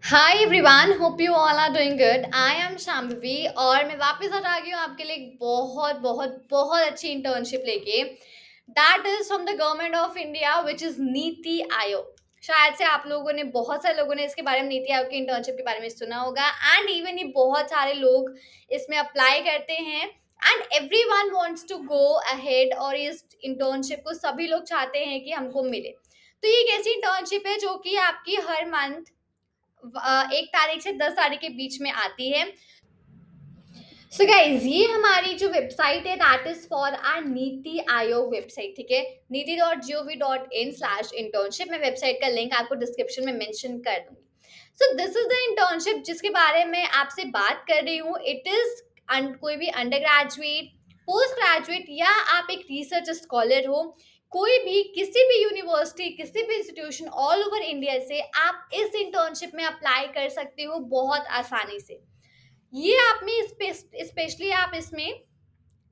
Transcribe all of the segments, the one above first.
Hi everyone, hope you all are doing good. I am Shambhavi और मैं वापस आ गई हूँ आपके लिए एक बहुत बहुत बहुत अच्छी इंटर्नशिप लेके। That is from the government of India which is NITI Aayog. शायद से आप लोगों ने बहुत सारे लोगों ने इसके बारे में नीति आयोग की इंटर्नशिप के बारे में सुना होगा एंड इवन ये बहुत सारे लोग इसमें अप्लाई करते हैं and everyone wants to go ahead और इस इंटर्नशिप को सभी लोग चाहते हैं कि हमको मिले। तो ये एक ऐसी इंटर्नशिप है जो कि आपकी हर मंथ 1 तारीख से 10 तारीख के बीच में आती है। सो गाइज ये हमारी जो वेबसाइट है that is for are NITI Aayog website, ठीक है। नीति.gov.in/internship। मैं वेबसाइट का लिंक आपको डिस्क्रिप्शन में मेंशन कर दूंगी। So this is the internship जिसके बारे में आपसे बात कर रही हूँ। इट इज कोई भी अंडर ग्रेजुएट, पोस्ट ग्रेजुएट या आप एक रिसर्च स्कॉलर हो, कोई भी किसी भी यूनिवर्सिटी किसी भी इंस्टीट्यूशन ऑल ओवर इंडिया से आप इस इंटर्नशिप में अप्लाई कर सकते हो बहुत आसानी से। ये आप में स्पेशली आप इसमें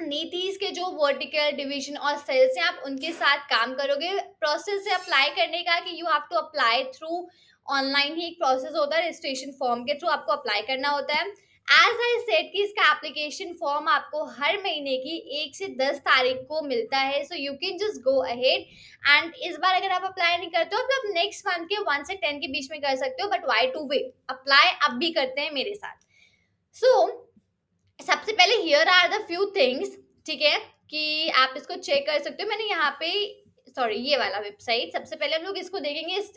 नीतीश के जो वर्टिकल डिवीजन और सेल्स हैं आप उनके साथ काम करोगे। प्रोसेस है अप्लाई करने का कि you have to apply through online ही एक प्रोसेस होता है, रजिस्ट्रेशन फॉर्म के थ्रू आपको अप्लाई करना होता है। एज आई सेड कि इसका एप्लीकेशन फॉर्म आपको हर महीने की 1 से 10 तारीख को मिलता है। So you can just go ahead and इस बार अगर आप अप्लाई नहीं करते हो तो आप नेक्स्ट मंथ के 1 से 10 के बीच में कर सकते हो, but why to wait, apply अब भी करते हैं मेरे साथ। सो सबसे पहले here are the few things, ठीक है, कि आप इसको चेक कर सकते हो। मैंने यहाँ पे सॉरी ये वाला वेबसाइट, सबसे पहले हम लोग इसको देखेंगे इस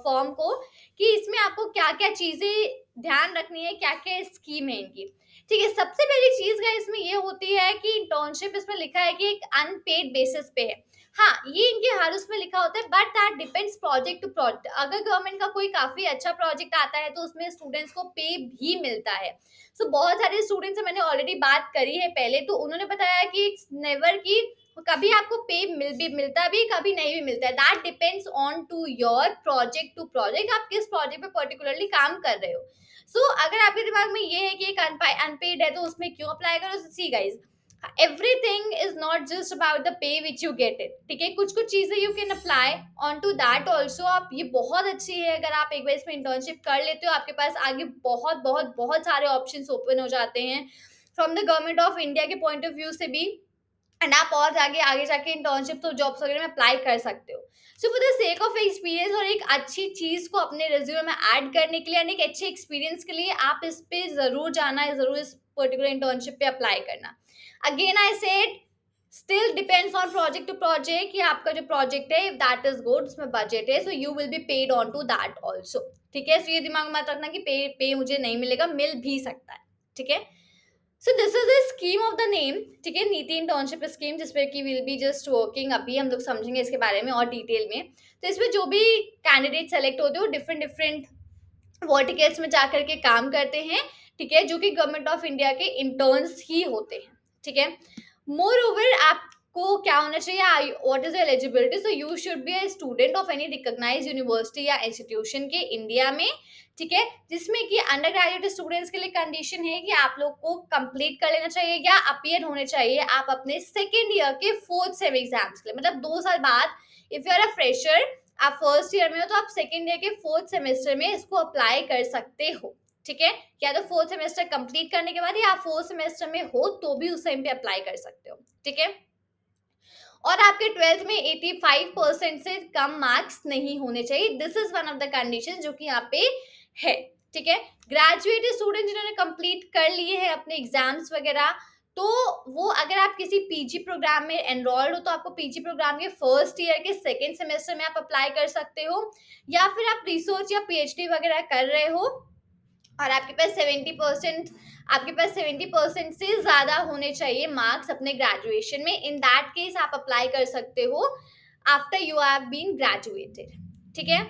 फॉर्म को कि इसमें आपको क्या क्या चीजें ध्यान रखनी है, क्या क्या स्कीम है इनकी। ठीक है, सबसे पहली चीज का इसमें ये होती है कि इंटर्नशिप इसमें लिखा है कि एक अनपेड बेसिस पे है। हाँ, ये इनके हर उसमें लिखा होता है, but that depends project to project. अगर गवर्नमेंट का कोई काफी अच्छा प्रोजेक्ट आता है तो उसमें स्टूडेंट्स को पे भी मिलता है। सो बहुत सारे स्टूडेंट्स से मैंने ऑलरेडी बात करी है पहले, तो उन्होंने बताया कि इट्स नेवर कि कभी आपको पे मिलता भी, कभी नहीं भी मिलता है। That depends on to your project to project, आप किस प्रोजेक्ट पे पर्टिकुलरली काम कर रहे हो। अगर आपके दिमाग में ये है कि एक अनपेड है तो उसमें क्यों अप्लाई करो, see guys, everything is not just about the pay which you get it, ठीक है। कुछ कुछ चीजें you can apply on to that also. आप ये बहुत अच्छी है, अगर आप एक बार इसमें इंटर्नशिप कर लेते हो आपके पास आगे बहुत बहुत बहुत सारे ऑप्शंस ओपन हो जाते हैं from the government of India के पॉइंट ऑफ व्यू से भी। एंड आप और आगे आगे जाके इंटर्नशिप और जॉब्स वगैरह में अप्लाई कर सकते हो। So for the sake of experience और एक अच्छी चीज को अपने रिज्यूमे में ऐड करने के लिए यानी एक अच्छे एक्सपीरियंस के लिए आप इस पे जरूर जाना है, जरूर इस पर्टिकुलर इंटर्नशिप पे अप्लाई करना। Again I said, still depends on project to project कि आपका जो प्रोजेक्ट है इफ दैट इज गुड, उसमें बजट है, so you will be paid on to that also, ठीक है। सो ये दिमाग में मत रखना कि पे मुझे नहीं मिलेगा, मिल भी सकता है, ठीक है। So this is the scheme of the name, ठीक है, नीति इंटर्नशिप स्कीम, जिसपे कि विल बी जस्ट वर्किंग। अभी हम लोग समझेंगे इसके बारे में और डिटेल में। तो इसमें जो भी कैंडिडेट सेलेक्ट होते हैं वो डिफरेंट डिफरेंट वर्टिकल्स में जाकर के काम करते हैं, ठीक है, जो कि गवर्नमेंट ऑफ इंडिया के इंटर्न्स ही होते हैं, ठीक है। मोर ओवर आपको क्या होना चाहिए, what is eligibility, so you should be a student of any recognized university या इंस्टीट्यूशन के इंडिया में, ठीक है। जिसमें कि अंडर ग्रेजुएट स्टूडेंट्स के लिए कंडीशन है कि आप लोग को कंप्लीट कर लेना चाहिए या अपीयर होने चाहिए आप अपने सेकेंड ईयर के फोर्थ सेम एग्जाम्स के लिए, मतलब 2 साल बाद। If you are a fresher, आप फर्स्ट ईयर में हो तो आप सेकेंड ईयर के फोर्थ सेमेस्टर में इसको अप्लाई कर सकते हो, ठीक है। या तो फोर्थ सेमेस्टर कंप्लीट करने के बाद या आप फोर्थ सेमेस्टर में हो तो भी उस टाइम पे अप्लाई कर सकते हो, ठीक है। और आपके 12th में 85% से कम मार्क्स नहीं होने चाहिए। This is one of the condition जो कि यहाँ पे है, ठीक है। ग्रेजुएट स्टूडेंट जिन्होंने कंप्लीट कर लिए हैं अपने एग्जाम्स वगैरह, तो वो अगर आप किसी पीजी प्रोग्राम में एनरोल्ड हो तो आपको पीजी प्रोग्राम के फर्स्ट ईयर के सेकेंड सेमेस्टर में आप अप्लाई कर सकते हो। या फिर आप रिसर्च या पीएचडी वगैरह कर रहे हो और आपके पास 70% से ज़्यादा होने चाहिए मार्क्स अपने ग्रेजुएशन में, इन दैट केस आप अप्लाई कर सकते हो after you have been graduated, ठीक है।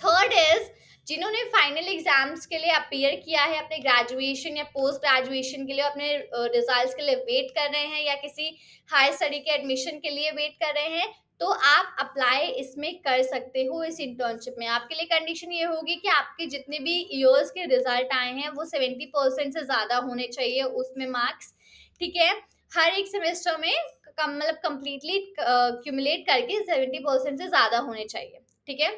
थर्ड इज, जिन्होंने फाइनल एग्जाम्स के लिए अपीयर किया है अपने ग्रेजुएशन या पोस्ट ग्रेजुएशन के लिए, अपने रिजल्ट्स के लिए वेट कर रहे हैं या किसी हायर स्टडी के एडमिशन के लिए वेट कर रहे हैं, तो आप अप्लाई इसमें कर सकते हो इस इंटर्नशिप में। आपके लिए कंडीशन ये होगी कि आपके जितने भी ईयर्स के रिजल्ट आए हैं वो 70% से ज़्यादा होने चाहिए उसमें मार्क्स, ठीक है। हर एक सेमेस्टर में मतलब कंप्लीटली क्यूमुलेट करके 70% से ज़्यादा होने चाहिए, ठीक है।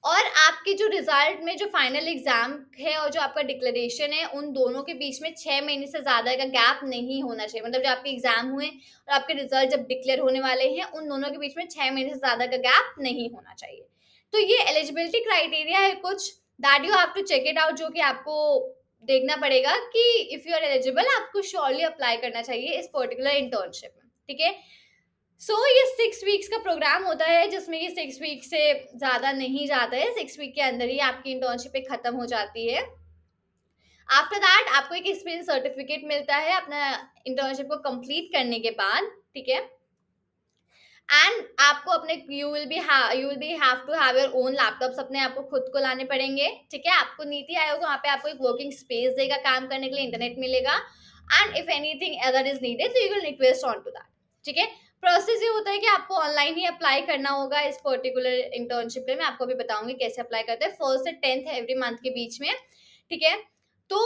और आपके जो रिजल्ट में जो फाइनल एग्जाम है और जो आपका डिक्लेरेशन है, उन दोनों के बीच में 6 महीने से ज्यादा का गैप नहीं होना चाहिए। मतलब जो आपके एग्जाम हुए और आपके रिजल्ट जब डिक्लेयर होने वाले हैं, उन दोनों के बीच में 6 महीने से ज्यादा का गैप नहीं होना चाहिए। तो ये एलिजिबिलिटी क्राइटेरिया है कुछ, that you have to check it out, जो कि आपको देखना पड़ेगा कि इफ यू आर एलिजिबल, आपको श्योरली अप्लाई करना चाहिए इस पर्टिकुलर इंटर्नशिप में। ठीक है, ये 6 वीक्स का प्रोग्राम होता है, जिसमें कि 6 वीक से ज़्यादा नहीं जाता है। 6 वीक के अंदर ही आपकी इंटर्नशिप खत्म हो जाती है। आफ्टर दैट आपको एक एक्सपीरियंस सर्टिफिकेट मिलता है अपना इंटर्नशिप को कंप्लीट करने के बाद। ठीक है, एंड आपको अपने you will be have to have your own laptops, अपने आपको खुद को लाने पड़ेंगे। ठीक है, आपको नीति आयोग वहाँ पे आपको एक वर्किंग स्पेस देगा काम करने के लिए, इंटरनेट मिलेगा, and if anything other is needed तो you will request on to that. ठीक है, प्रोसेस ये होता है कि आपको ऑनलाइन ही अप्लाई करना होगा इस पर्टिकुलर इंटर्नशिप में। मैं आपको अभी बताऊंगी कैसे अप्लाई करते हैं। 1st से 10th है एवरी मंथ के बीच में। ठीक है, तो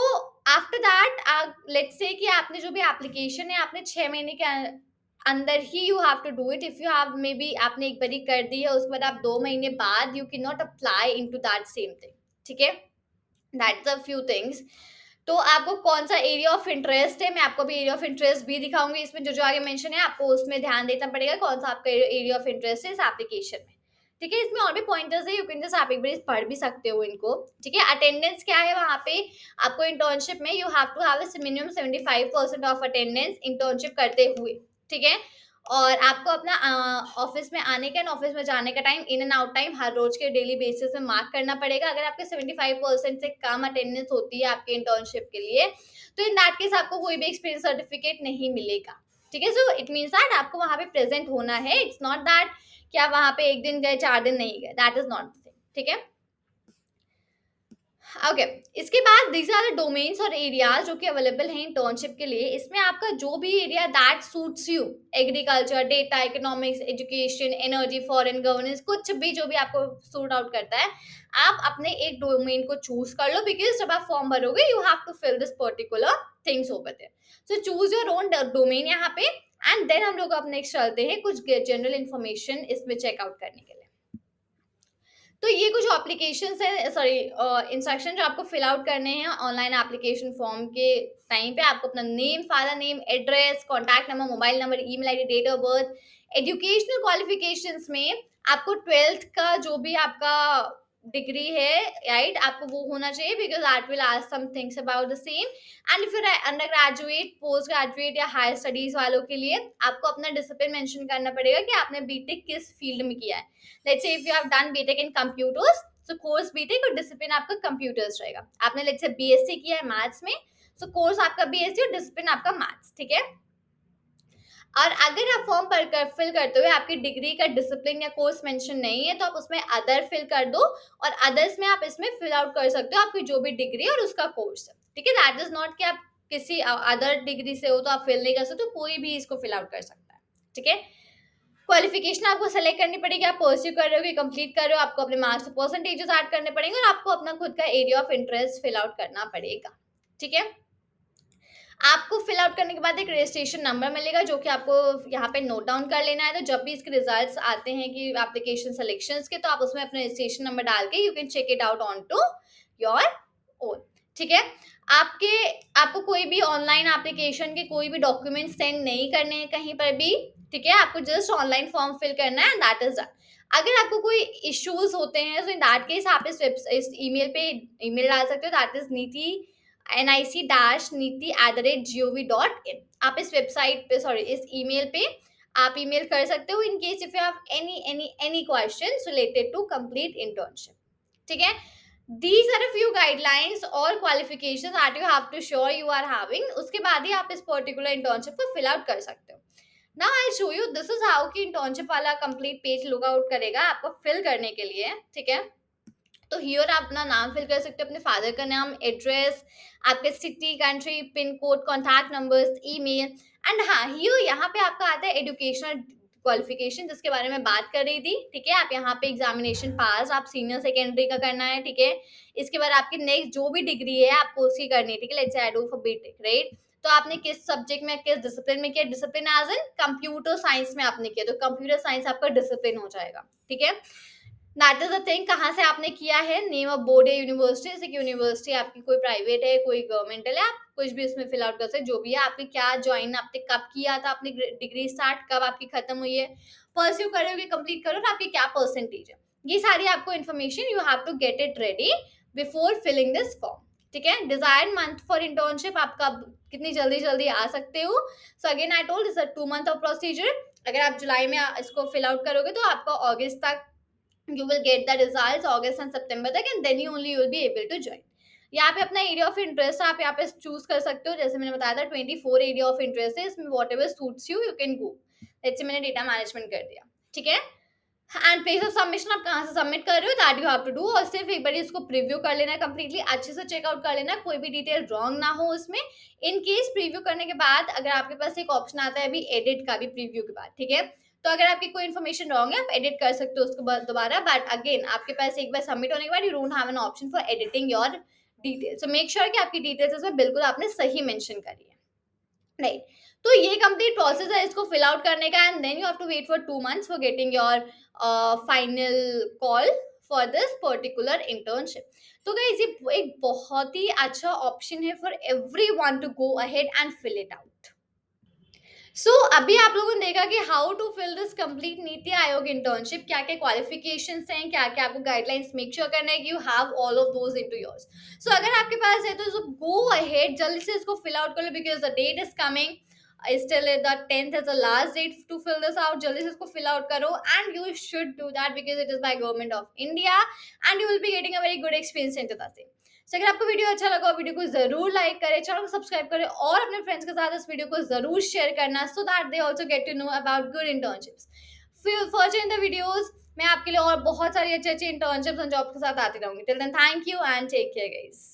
आफ्टर दैट लेट्स से कि आपने जो भी एप्लीकेशन है आपने 6 महीने के अंदर ही you have to do it. If you have maybe आपने एक बारी कर दी है, उसके बाद आप 2 महीने बाद you can not apply in to that same thing. ठीक है, दैट्स अ फ्यू थिंग्स। तो आपको कौन सा एरिया ऑफ इंटरेस्ट है, मैं आपको भी एरिया ऑफ इंटरेस्ट भी दिखाऊंगी इसमें, जो जो आगे मेंशन है आपको उसमें ध्यान देना पड़ेगा कौन सा आपका एरिया ऑफ इंटरेस्ट है इस एप्लीकेशन में। ठीक है, इसमें और भी पॉइंटर्स है, यू कैन जस्ट आप एक बार पढ़ भी सकते हो इनको। ठीक है, अटेंडेंस क्या है वहाँ पे आपको इंटर्नशिप में, you have to have minimum 75% of attendance internship करते हुए। ठीक है, और आपको अपना ऑफिस में आने का एंड ऑफिस में जाने का time, in and out time हर रोज के डेली बेसिस में मार्क करना पड़ेगा। अगर आपके 75% से कम अटेंडेंस होती है आपके इंटर्नशिप के लिए, तो इन दैट केस आपको कोई भी एक्सपीरियंस सर्टिफिकेट नहीं मिलेगा। ठीक है, सो इट मीन्स दैट आपको वहां पे प्रेजेंट होना है। इट्स नॉट दैट कि आप वहां पे एक दिन गए 4 दिन नहीं गए, that is not the thing. ठीक है, ओके, इसके बाद दीज आर द डोमेन्स और एरियाज जो कि अवेलेबल हैं इंटर्नशिप के लिए। इसमें आपका जो भी area that suits you, agriculture, data, economics, education, energy, foreign governance, कुछ भी जो भी आपको सूट आउट करता है, आप अपने एक डोमेन को चूज कर लो, बिकॉज जब आप फॉर्म भरोगे you have to fill this particular things over there. So choose your own domain यहाँ पे, एंड देन हम लोग अब नेक्स्ट चलते हैं कुछ जनरल इन्फॉर्मेशन इसमें चेकआउट करने के लिए। तो ये कुछ एप्लीकेशंस है, सॉरी इंस्ट्रक्शन जो आपको फिल आउट करने हैं ऑनलाइन एप्लीकेशन फॉर्म के टाइम पे। आपको अपना name, father name, address, contact number, mobile number, email ID, date of birth, educational qualifications में आपको 12th का जो भी आपका डिग्री है, राइट, आपको वो होना चाहिए, because that will ask some things about the same. And if you under graduate, post graduate या हायर स्टडीज वालों के लिए आपको अपना डिसिप्लिन मेंशन करना पड़ेगा कि आपने बीटेक किस फील्ड में किया है। Let's say if you have done BTech in computers, so course BTech और डिसिप्लिन आपका कंप्यूटर्स रहेगा। आपने लेट्स से बीएससी किया है मैथ्स में, सो कोर्स आपका बीएससी और डिसिप्लिन आपका मैथ्स। ठीक है, और अगर आप फॉर्म पर फिल करते हुए आपकी डिग्री का डिसिप्लिन या कोर्स मेंशन नहीं है, तो आप उसमें अदर फिल कर दो, और अदर्स में आप इसमें फिल आउट कर सकते हो आपकी जो भी डिग्री और उसका कोर्स है। ठीक है, दैट इज नॉट कि आप किसी अदर डिग्री से हो तो आप फिल नहीं कर सकते, कोई भी इसको फिल आउट कर सकता है। ठीक है, क्वालिफिकेशन आपको सेलेक्ट करनी पड़ेगी, आप परस्यू कर रहे हो कि कंप्लीट कर रहे हो, आपको अपने मार्क्स परसेंटेजेस ऐड करने पड़ेंगे, और आपको अपना खुद का area of interest fill out करना पड़ेगा। ठीक है, आपको फिल आउट करने के बाद एक रजिस्ट्रेशन नंबर मिलेगा, जो कि आपको यहाँ पे नोट डाउन कर लेना है। तो जब भी इसके रिजल्ट्स आते हैं कि एप्लीकेशन सिलेक्शंस के, तो आप उसमें अपना रजिस्ट्रेशन नंबर डाल के you can check it out on to your own. ठीक है, आपको कोई भी ऑनलाइन एप्लीकेशन के कोई भी डॉक्यूमेंट सेंड नहीं करने हैं कहीं पर भी। ठीक है, आपको जस्ट ऑनलाइन फॉर्म फिल करना है, दैट इज डन। अगर आपको कोई इश्यूज होते हैं, तो इन दैट केस आप इस ईमेल पे ईमेल डाल सकते हो, दैट इज nic-niti@gov.in। आप इस वेबसाइट पे, सॉरी इस ईमेल पे आप ईमेल कर सकते हो in case if you have any questions related to complete internship. ठीक है, these are a few guidelines और qualifications that you have to show you are having। उसके बाद ही आप इस पर्टिकुलर इंटर्नशिप को फिल आउट कर सकते हो। Now I'll show you this is how कि इंटर्नशिप वाला कंप्लीट पेज लुक आउट करेगा आपको फिल करने के लिए। ठीक है, तो हियर आप अपना नाम फिल कर सकते हो, अपने फादर का नाम, एड्रेस, आपके city, country, pin code, contact numbers, email, and हाँ हियर यहाँ पे आपका आता है एजुकेशनल क्वालिफिकेशन, जिसके बारे में बात कर रही थी। ठीक है, आप यहाँ पे एग्जामिनेशन पास आप सीनियर सेकेंडरी का करना है। ठीक है, इसके बाद आपकी नेक्स्ट जो भी डिग्री है आपको उसकी करनी है। ठीक है, let's say I do for BTech, right, तो आपने किस सब्जेक्ट में, किस डिसिप्लिन में किया, discipline as in computer science में आपने किया, तो कंप्यूटर साइंस आपका डिसिप्लिन हो जाएगा। ठीक है, दैट इज द थिंग, कहाँ से आपने किया है, नेम ऑफ बोर्ड है, यूनिवर्सिटी, जैसे कि यूनिवर्सिटी आपकी कोई प्राइवेट है, कोई गवर्नमेंटल है, आप कुछ भी इसमें फिल आउट कर सकते, जो भी है, आपने क्या ज्वाइन, आपने कब किया था, अपनी डिग्री स्टार्ट कब आपकी खत्म हुई है, परस्यू करोगे, कंप्लीट करो, और आपकी क्या परसेंटेज है, ये सारी आपको information, you have to get it ready before filling this form. ठीक है, डिजायर्ड मंथ फॉर इंटर्नशिप आपका कितनी जल्दी जल्दी आ सकते हो। So again I told, is a 2 month of procedure. अगर आप जुलाई में इसको फिल आउट करोगे तो आपका अगस्त तक you will get the results, August and September तक, and then you only you will be able to join। यहाँ पे अपना एरिया ऑफ इंटरेस्ट आप यहाँ पे चूज कर सकते हो, जैसे मैंने बताया था 24 एरिया ऑफ इंटरेस्ट है, इसमें what ever suits you you can go. जैसे मैंने डेटा मैनेजमेंट कर दिया, ठीक है। एंड प्लेस ऑफ सबमिशन आप कहाँ से सबमिट कर रहे हो, that you have to do, और सिर्फ एक बार इसको प्रीव्यू कर लेना है, कंप्लीटली अच्छे से चेकआउट कर लेना, कोई भी डिटेल रॉन्ग ना हो उसमें। इन केस प्रीव्यू करने के बाद अगर आपके पास एक ऑप्शन आता है अभी एडिट का भी प्रीव्यू के बाद, ठीक है, तो अगर आपकी कोई इन्फॉर्मेशन रॉन्ग है आप एडिट कर सकते हो उसको दोबारा, बट अगेन आपके पास एक बार सबमिट होने के बाद you don't have an option for editing your details. So make sure कि आपकी डिटेल्स इसमें बिल्कुल आपने सही मेंशन करी है, राइट। तो ये कंप्लीट प्रोसेस है इसको फिल आउट करने का, and then you have to wait for 2 months for getting your final call for this particular internship. तो गाइस ये एक बहुत ही अच्छा ऑप्शन है for everyone to go ahead and fill it out. So अभी आप लोगों ने देखा कि how to fill this complete NITI Aayog internship, क्या क्या क्वालिफिकेशंस हैं, क्या क्या आपको गाइडलाइंस मेक श्योर करना है कि you have all of those into yours. So अगर आपके पास है तो गो अहेड, जल्दी से इसको फिल आउट कर लो, because the date is coming, still the 10th is the last date to fill this out। जल्दी से इसको fill out करो, and you should do that because it is by government of India and you will be getting a very good experience into the same। So, अगर आपको video अच्छा लगा, video को जरूर लाइक करें, चैनल को subscribe करें, और अपने फ्रेंड्स के साथ इस वीडियो को जरूर शेयर करना, so that they also get to know about good internships. For in the videos मैं आपके लिए और बहुत सारी अच्छी अच्छी इंटर्नशिप्स और जॉब के साथ आती रहूंगी। Till then thank you and take care guys.